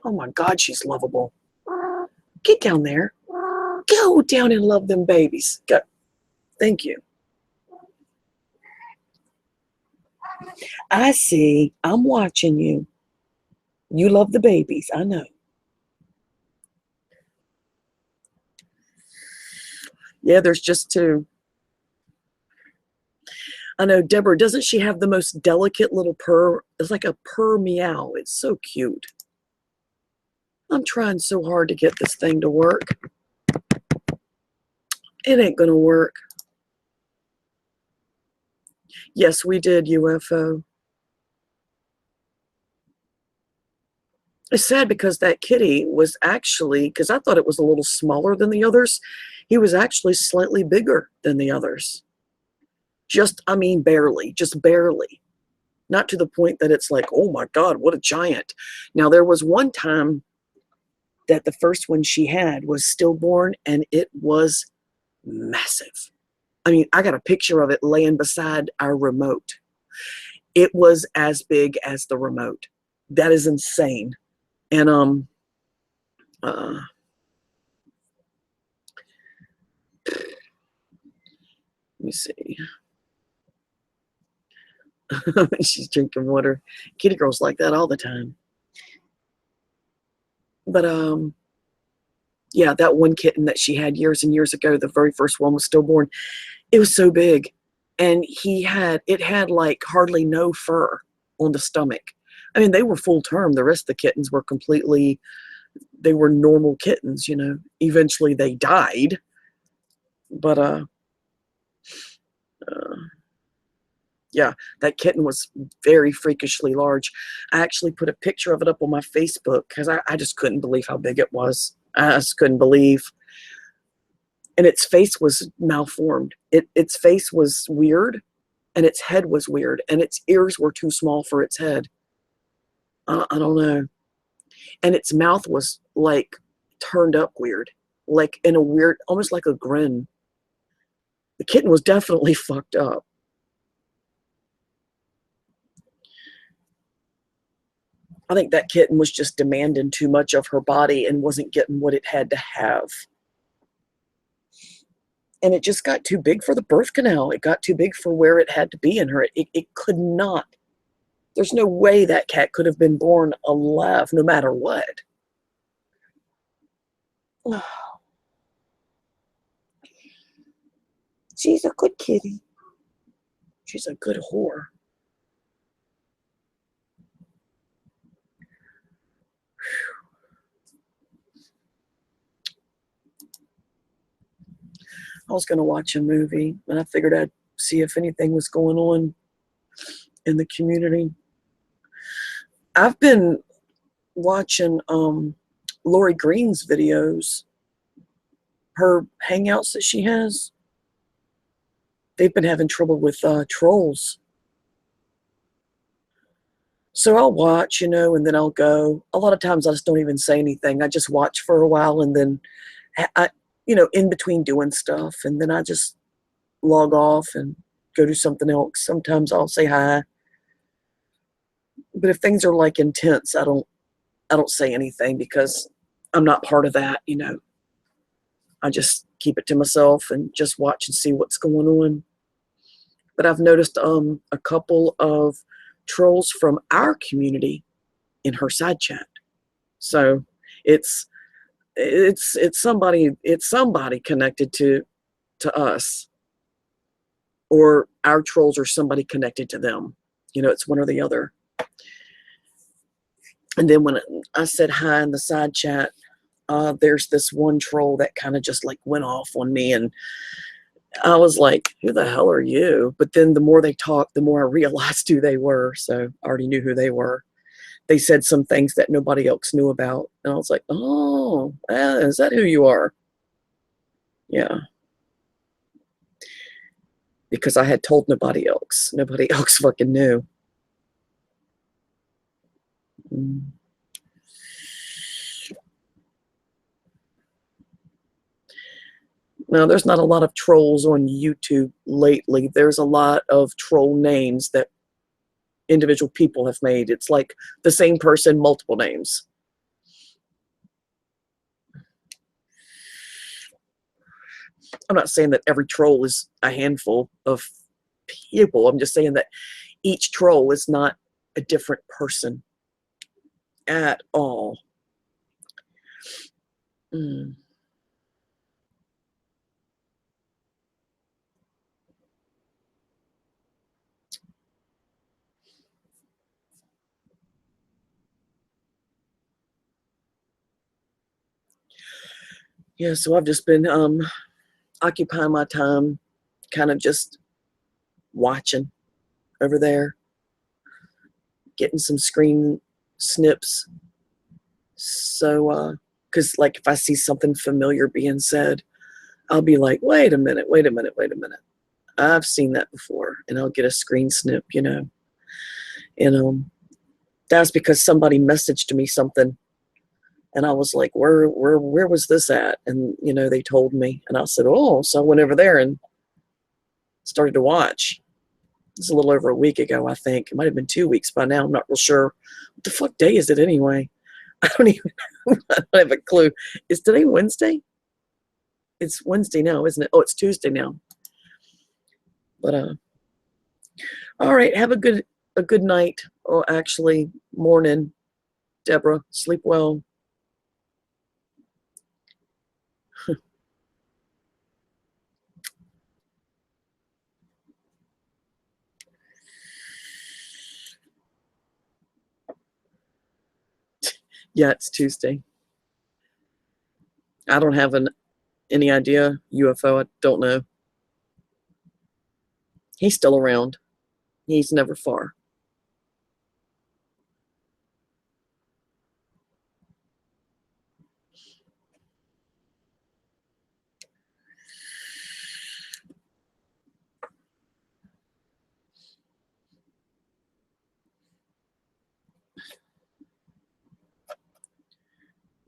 Oh my God, she's lovable. Get down there. Go down and love them babies. Go. Thank you. I see. I'm watching you. You love the babies. I know. Yeah, there's just two. I know, Deborah, doesn't she have the most delicate little purr? It's like a purr meow. It's so cute. I'm trying so hard to get this thing to work. It ain't gonna work. Yes, we did, UFO. It's sad because that kitty was actually, because I thought it was a little smaller than the others, he was actually slightly bigger than the others. I mean, barely, just barely. Not to the point that it's like, oh my God, what a giant. Now, there was one time that the first one she had was stillborn and it was massive. I mean, I got a picture of it laying beside our remote. It was as big as the remote. That is insane. And let me see. She's drinking water. Kitty girls like that all the time. But yeah, that one kitten that she had years and years ago, the very first one was stillborn. It was so big, and it had like hardly no fur on the stomach. I mean, they were full term. The rest of the kittens were they were normal kittens, you know. Eventually they died, but yeah, that kitten was very freakishly large. I actually put a picture of it up on my Facebook because I just couldn't believe how big it was. I just couldn't believe. And its face was malformed. Its face was weird, and its head was weird, and its ears were too small for its head. I don't know. And its mouth was like turned up weird, like in a weird, almost like a grin. The kitten was definitely fucked up. I think that kitten was just demanding too much of her body and wasn't getting what it had to have. And it just got too big for the birth canal. It got too big for where it had to be in her. It could not. There's no way that cat could have been born alive, no matter what. She's a good kitty. She's a good whore. I was going to watch a movie, and I figured I'd see if anything was going on in the community. I've been watching Lori Greene's videos, her hangouts that she has. They've been having trouble with trolls. So I'll watch, and then I'll go. A lot of times I just don't even say anything. I just watch for a while, and then in between doing stuff, and then I just log off and go do something else. Sometimes I'll say hi. But if things are like intense, I don't say anything because I'm not part of that, I just keep it to myself and just watch and see what's going on. But I've noticed a couple of trolls from our community in her side chat. So it's somebody connected to us, or our trolls are somebody connected to them. It's one or the other. And then when I said hi in the side chat, there's this one troll that kind of just like went off on me, and I was like, who the hell are you? But then the more they talked, the more I realized who they were. So I already knew who they were. They said some things that nobody else knew about. And I was like, oh, is that who you are? Yeah. Because I had told nobody else. Nobody else fucking knew. Now, there's not a lot of trolls on YouTube lately. There's a lot of troll names that individual people have made. It's like the same person, multiple names. I'm not saying that every troll is a handful of people. I'm just saying that each troll is not a different person at all. Yeah, so I've just been occupying my time kind of just watching over there, getting some screen snips. So, because like if I see something familiar being said, I'll be like, wait a minute. I've seen that before, and I'll get a screen snip, and that's because somebody messaged me something, and I was like, where was this at? And they told me, and I said, oh, so I went over there and started to watch. It's a little over a week ago, I think. It might have been 2 weeks by now. I'm not real sure. What the fuck day is it anyway? I don't even I don't have a clue. Is today Wednesday? It's Wednesday now, isn't it? Oh, it's Tuesday now. But all right, have a good night. Or actually morning, Deborah. Sleep well. Yeah, it's Tuesday. I don't have any idea. UFO, I don't know. He's still around. He's never far.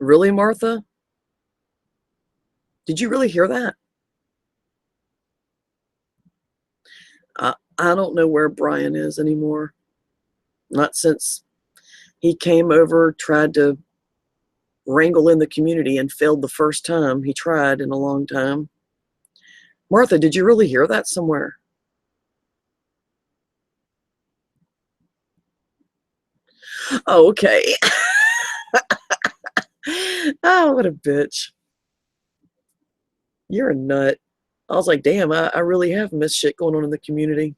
Really, Martha? Did you really hear that? I don't know where Brian is anymore. Not since he came over, tried to wrangle in the community and failed the first time. He tried in a long time. Martha, did you really hear that somewhere? Oh, okay. Oh, what a bitch. You're a nut. I was like, damn, I really have missed shit going on in the community.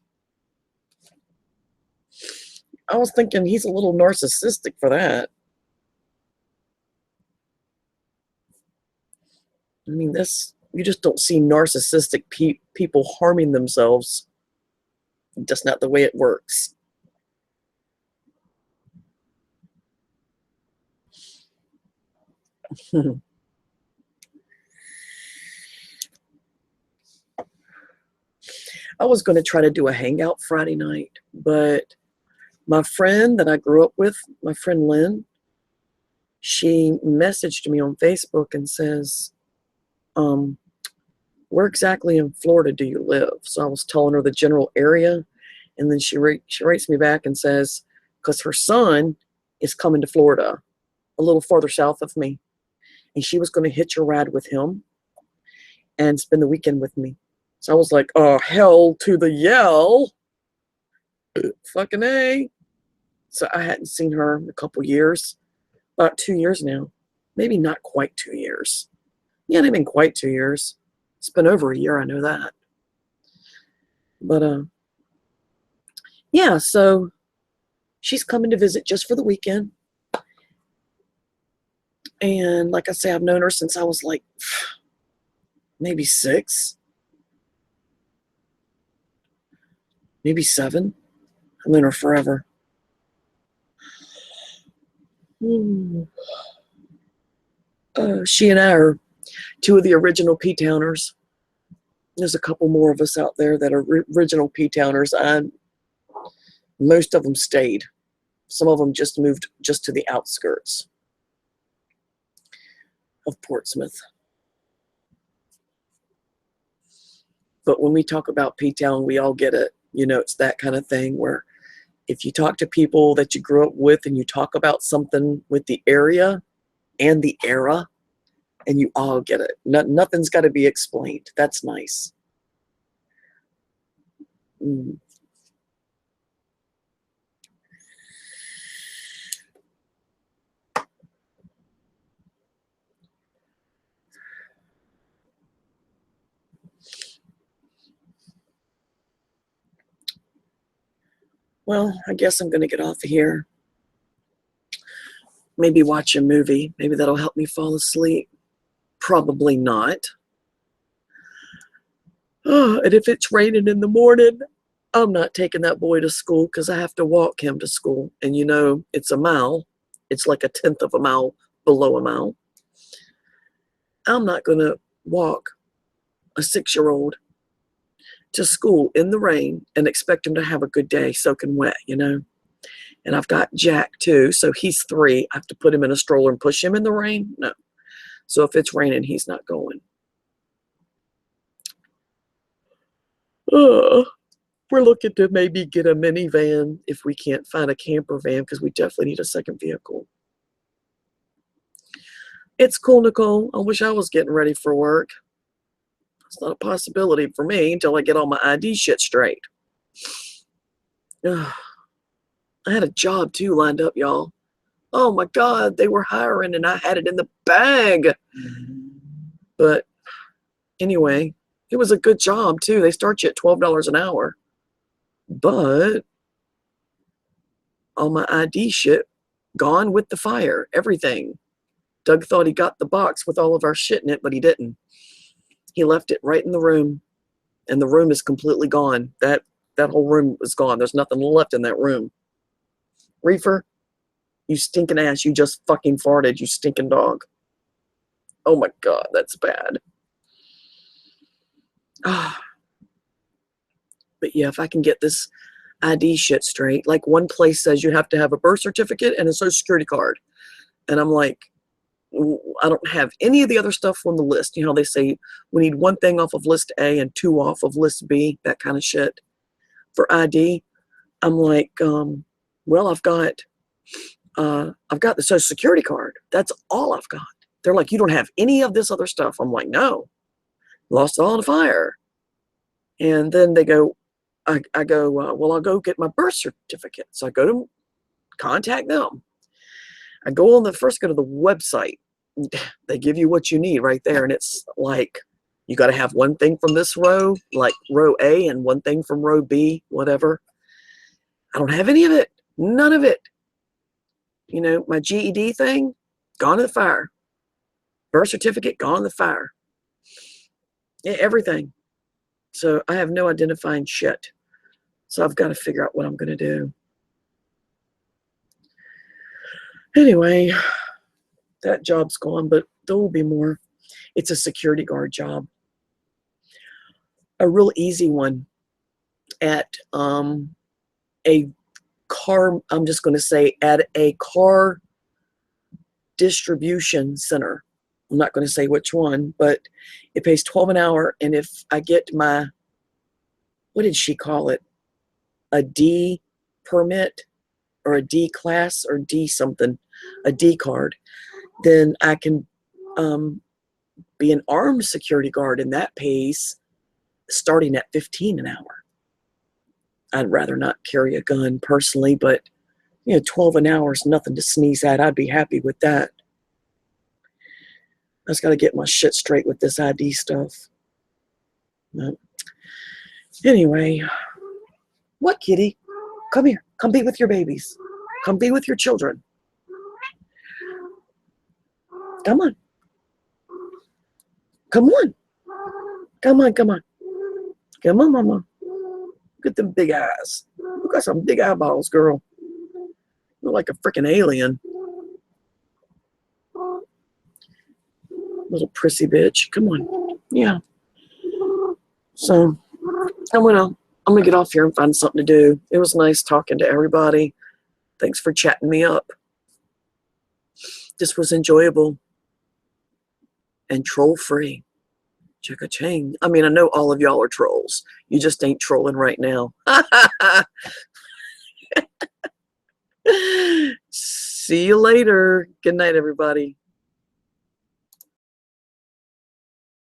I was thinking he's a little narcissistic for that. I mean, you just don't see narcissistic people harming themselves. Just not the way it works. I was going to try to do a hangout Friday night, but my friend that I grew up with, my friend Lynn, she messaged me on Facebook and says, where exactly in Florida do you live? So I was telling her the general area, and then she writes me back and says, because her son is coming to Florida, a little farther south of me, and she was going to hitch a ride with him and spend the weekend with me. So I was like, oh, hell to the yell. Fucking A. So I hadn't seen her in a couple years, about 2 years now. Maybe not quite 2 years. Yeah, not even quite 2 years. It's been over a year, I know that. But yeah, so she's coming to visit just for the weekend. And like I say, I've known her since I was like maybe 6, maybe 7. I've known her forever. She and I are 2 of the original P-Towners. There's a couple more of us out there that are original P-Towners. Most of them stayed. Some of them just moved just to the outskirts of Portsmouth. But when we talk about P-Town, we all get it. You know, it's that kind of thing where if you talk to people that you grew up with and you talk about something with the area and the era, and you all get it. Nothing's got to be explained. That's nice. Mm. Well, I guess I'm going to get off of here. Maybe watch a movie. Maybe that'll help me fall asleep. Probably not. Oh, and if it's raining in the morning, I'm not taking that boy to school because I have to walk him to school. And you know, it's a mile. It's like 1/10 of a mile below a mile. I'm not going to walk a 6-year-old to school in the rain and expect him to have a good day soaking wet, you know. And I've got Jack too, so he's 3. I have to put him in a stroller and push him in the rain? No. So if it's raining, he's not going. We're looking to maybe get a minivan if we can't find a camper van because we definitely need a second vehicle. It's cool, Nicole. I wish I was getting ready for work. It's not a possibility for me until I get all my ID shit straight. I had a job too lined up, y'all. Oh my God, they were hiring and I had it in the bag. But anyway, it was a good job too. They start you at $12 an hour. But all my ID shit gone with the fire, everything. Doug thought he got the box with all of our shit in it, but he didn't. He left it right in the room, and the room is completely gone. That whole room is gone. There's nothing left in that room. Reefer, you stinking ass, you just fucking farted, you stinking dog. Oh my God, that's bad. But yeah, if I can get this ID shit straight, like one place says you have to have a birth certificate and a social security card. And I'm like, I don't have any of the other stuff on the list. You know, they say we need 1 thing off of list A and 2 off of list B, that kind of shit for ID. I'm like, well, I've got the social security card. That's all I've got. They're like, you don't have any of this other stuff. I'm like, no, lost it all in a fire. And then they go, I go, well, I'll go get my birth certificate. So I go to contact them. I go go to the website. They give you what you need right there. And it's like, you got to have one thing from this row, like row A, and one thing from row B, whatever. I don't have any of it. None of it. You know, my GED thing, gone in the fire. Birth certificate, gone in the fire. Yeah, everything. So I have no identifying shit. So I've got to figure out what I'm going to do. Anyway, that job's gone, but there will be more. It's a security guard job. A real easy one at a car, I'm just going to say at a car distribution center. I'm not going to say which one, but it pays $12 an hour. And if I get my, what did she call it? A D permit or a D class or D something, a D card, then I can be an armed security guard, and that pays starting at $15 an hour. I'd rather not carry a gun personally, but you know, $12 an hour is nothing to sneeze at. I'd be happy with that. I just got to get my shit straight with this ID stuff. But anyway, what, kitty? Come here. Come be with your babies. Come be with your children. Come on. Come on. Come on, come on. Come on, mama. Look at them big eyes. Look at some big eyeballs, girl. You look like a freaking alien. Little prissy bitch. Come on. Yeah. So I'm gonna get off here and find something to do. It was nice talking to everybody. Thanks for chatting me up. This was enjoyable and troll free. Ching. I mean, I know all of y'all are trolls. You just ain't trolling right now. See you later. Good night, everybody.